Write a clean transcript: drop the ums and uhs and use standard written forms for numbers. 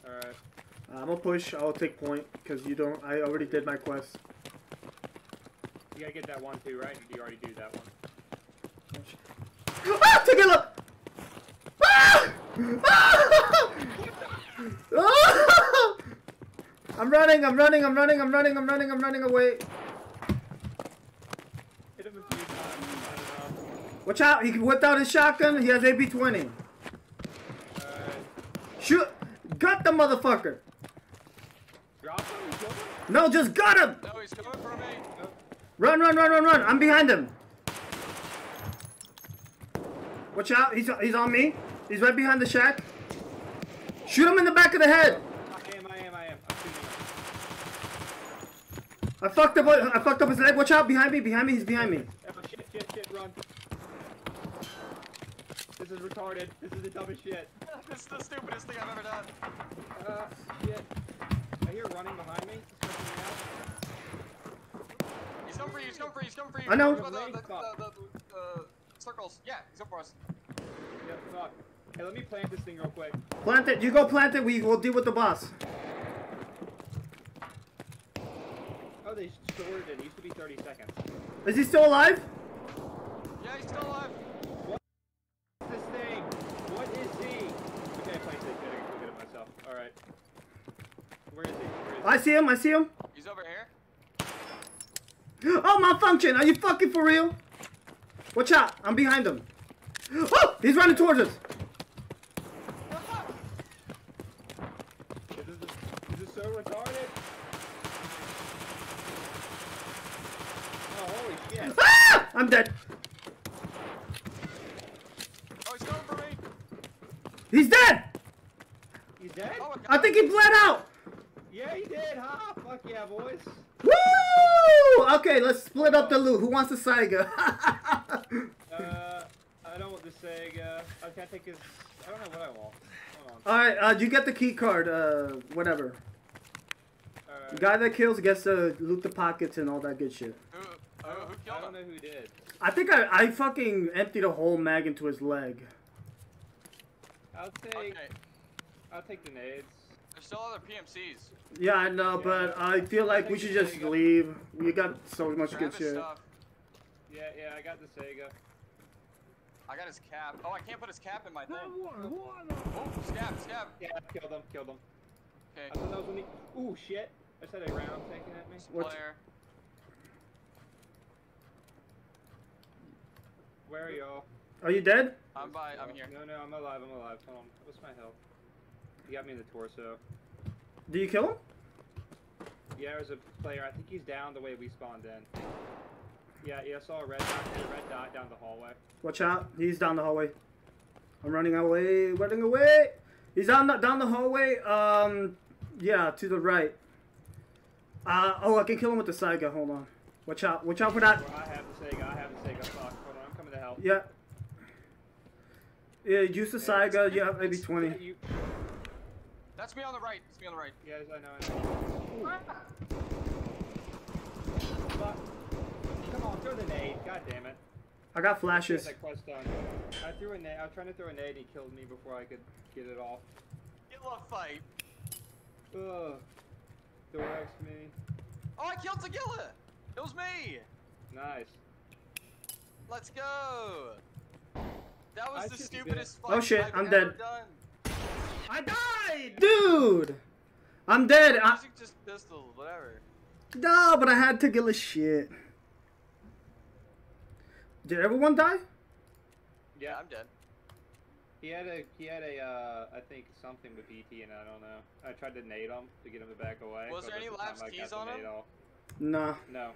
Alright. I'm gonna push. I'll take point because you don't. I already did my quest. You gotta get that one too, right? Or did you already do that one? Ah! Tagilla! Ah! Ah! I'm running away. Hit him a few times. Watch out! He whipped out his shotgun. He has AB-20. Shoot! Got the motherfucker! Drop him? You killed him? No, just got him! No, he's coming for me. Oh. Run! I'm behind him. Watch out! He's on me. He's right behind the shack. Shoot him in the back of the head. I am. I'm shooting him. I fucked up his leg. Watch out! Behind me! He's behind me. Oh, shit, run. This is retarded. This is the dumbest shit. This is the stupidest thing I've ever done. Shit. I hear running behind me. He's coming for you. I know. The circles. Yeah, he's up for us. Yeah, fuck. Hey, let me plant this thing real quick. Plant it. You go plant it. We will deal with the boss. Oh, they stored it. It used to be 30 seconds. Is he still alive? Yeah, he's still alive. What is this thing? What is he? Okay, I placed it. Gotta go get it myself. Alright. Where is he? I see him. He's over here. Oh, malfunction! Are you fucking for real? Watch out! I'm behind him. Oh! He's running towards us. This is so retarded. Oh, holy shit. Ah! I'm dead. Oh, he's coming for me. He's dead! He's dead? Oh my god. I think he bled out! Yeah, he did, huh? Fuck yeah, boys. Woo! Okay, let's split up the loot. Who wants the Saiga? I don't want the Sega. I can't take his... I don't know what I want. Hold on. Alright, you get the key card, whatever. The guy that kills gets to loot the pockets and all that good shit. Who I killed don't him? know who did. I think I fucking emptied a whole mag into his leg. I'll take the nades. There's still other PMCs. Yeah, I know, but I feel like we should just leave. We got so much Grab good his shit. stuff. Yeah, I got the Sega. I got his cap. Oh, I can't put his cap in my thing. Oh, scab. Yeah, killed him. Okay. I thought that was when he... Ooh, shit. I just had a round taken at me. Player. Where are y'all? Are you dead? I'm here. No, I'm alive. Hold on. What's my health? He got me in the torso. Do you kill him? Yeah, there's a player. I think he's down the way we spawned in. Yeah, I saw a red dot down the hallway. Watch out. He's down the hallway. I'm running away. He's down the hallway. Yeah, to the right. Oh, I can kill him with the Saiga. Hold on. Watch out for that. I have the Sega. Fuck. Hold on, I'm coming to help. Yeah. Yeah, use the Saiga. You have maybe 20. That's me on the right. Yes, I know. Fuck. Come on, throw the nade. God damn it. I got flashes. That quest done. I threw a nade. I was trying to throw a nade. He killed me before I could get it off. You love fight. Ugh. Thorax me. Oh, I killed Tagilla. It was me. Nice. Let's go. That was the stupidest fight Oh shit, I've I'm ever dead. done. I died! Dude! I'm dead. Using just pistols, whatever. No, but I had to kill a shit. Did everyone die? Yeah, I'm dead. He had a, I think something with ET, and I don't know. I tried to nade him to get him to back away. Was there any lapsed keys on him? Nah. No.